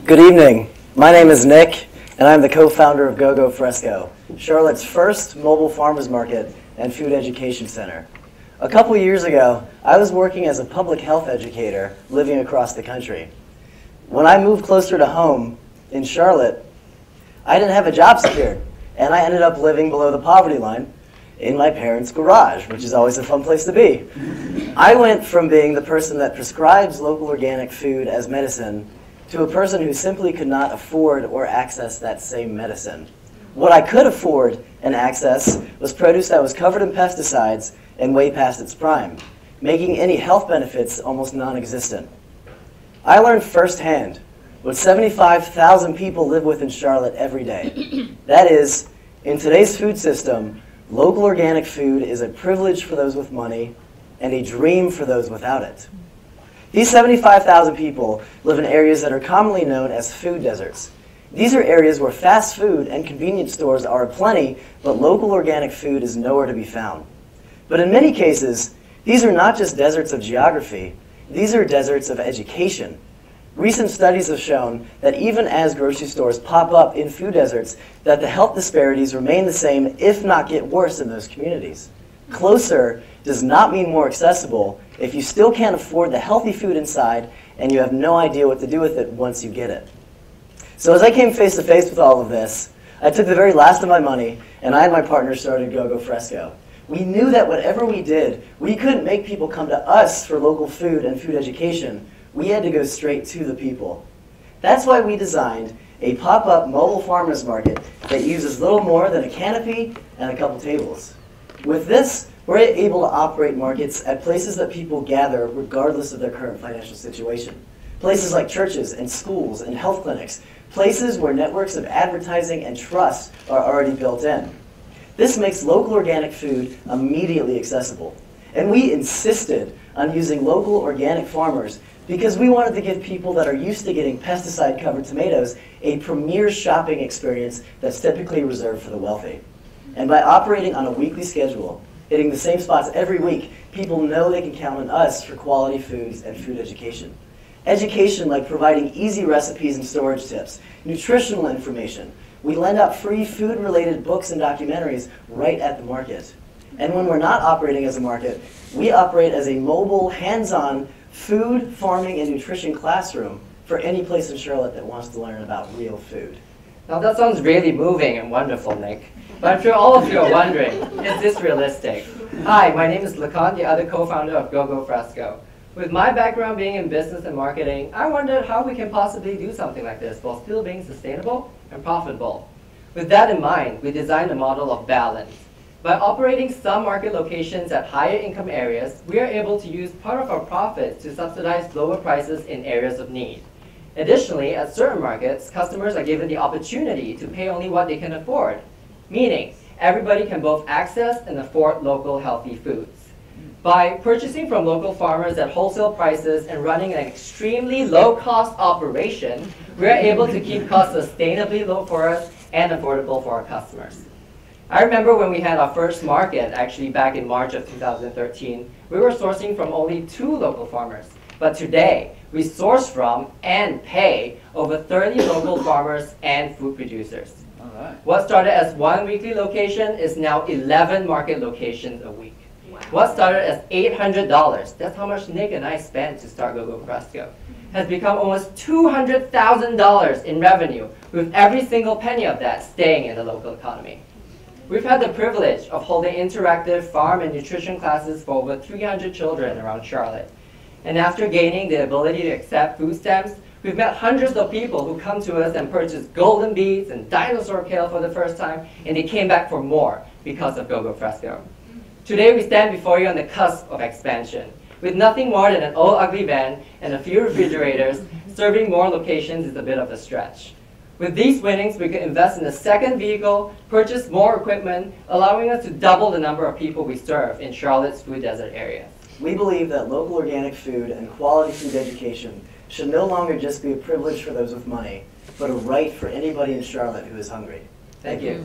Good evening. My name is Nick, and I'm the co-founder of GoGo Fresco, Charlotte's first mobile farmers market and food education center. A couple years ago, I was working as a public health educator living across the country. When I moved closer to home in Charlotte, I didn't have a job secured, and I ended up living below the poverty line in my parents' garage, which is always a fun place to be. I went from being the person that prescribes local organic food as medicine to a person who simply could not afford or access that same medicine. What I could afford and access was produce that was covered in pesticides and way past its prime, making any health benefits almost non-existent. I learned firsthand what 75,000 people live with in Charlotte every day. That is, in today's food system, local organic food is a privilege for those with money and a dream for those without it. These 75,000 people live in areas that are commonly known as food deserts. These are areas where fast food and convenience stores are aplenty, but local organic food is nowhere to be found. But in many cases, these are not just deserts of geography, these are deserts of education. Recent studies have shown that even as grocery stores pop up in food deserts, that the health disparities remain the same, if not get worse in those communities. Closer does not mean more accessible if you still can't afford the healthy food inside and you have no idea what to do with it once you get it. So as I came face to face with all of this, I took the very last of my money and I and my partner started GoGo Fresco. We knew that whatever we did, we couldn't make people come to us for local food and food education. We had to go straight to the people. That's why we designed a pop-up mobile farmers market that uses little more than a canopy and a couple tables. With this, we're able to operate markets at places that people gather regardless of their current financial situation. Places like churches and schools and health clinics, places where networks of advertising and trust are already built in. This makes local organic food immediately accessible. And we insisted on using local organic farmers because we wanted to give people that are used to getting pesticide-covered tomatoes a premier shopping experience that's typically reserved for the wealthy. And by operating on a weekly schedule, hitting the same spots every week, people know they can count on us for quality foods and food education. Education like providing easy recipes and storage tips, nutritional information. We lend out free food-related books and documentaries right at the market. And when we're not operating as a market, we operate as a mobile, hands-on food, farming, and nutrition classroom for any place in Charlotte that wants to learn about real food. Now that sounds really moving and wonderful, Nick. But I'm sure all of you are wondering, is this realistic? Hi, my name is Lacan, the other co-founder of GoGo Fresco. With my background being in business and marketing, I wondered how we can possibly do something like this while still being sustainable and profitable. With that in mind, we designed a model of balance. By operating some market locations at higher income areas, we are able to use part of our profits to subsidize lower prices in areas of need. Additionally, at certain markets, customers are given the opportunity to pay only what they can afford, meaning everybody can both access and afford local healthy foods. By purchasing from local farmers at wholesale prices and running an extremely low-cost operation, we are able to keep costs sustainably low for us and affordable for our customers. I remember when we had our first market, actually back in March of 2013, we were sourcing from only 2 local farmers. But today, we source from and pay over 30 local farmers and food producers. All right. What started as 1 weekly location is now 11 market locations a week. Wow. What started as $800, that's how much Nick and I spent to start GoGo Fresco, has become almost $200,000 in revenue, with every single penny of that staying in the local economy. We've had the privilege of holding interactive farm and nutrition classes for over 300 children around Charlotte. And after gaining the ability to accept food stamps, we've met hundreds of people who come to us and purchase golden beets and dinosaur kale for the first time, and they came back for more because of GoGo Fresco. Today we stand before you on the cusp of expansion. With nothing more than an old ugly van and a few refrigerators, serving more locations is a bit of a stretch. With these winnings, we could invest in a second vehicle, purchase more equipment, allowing us to double the number of people we serve in Charlotte's food desert area. We believe that local organic food and quality food education should no longer just be a privilege for those with money, but a right for anybody in Charlotte who is hungry. Thank you.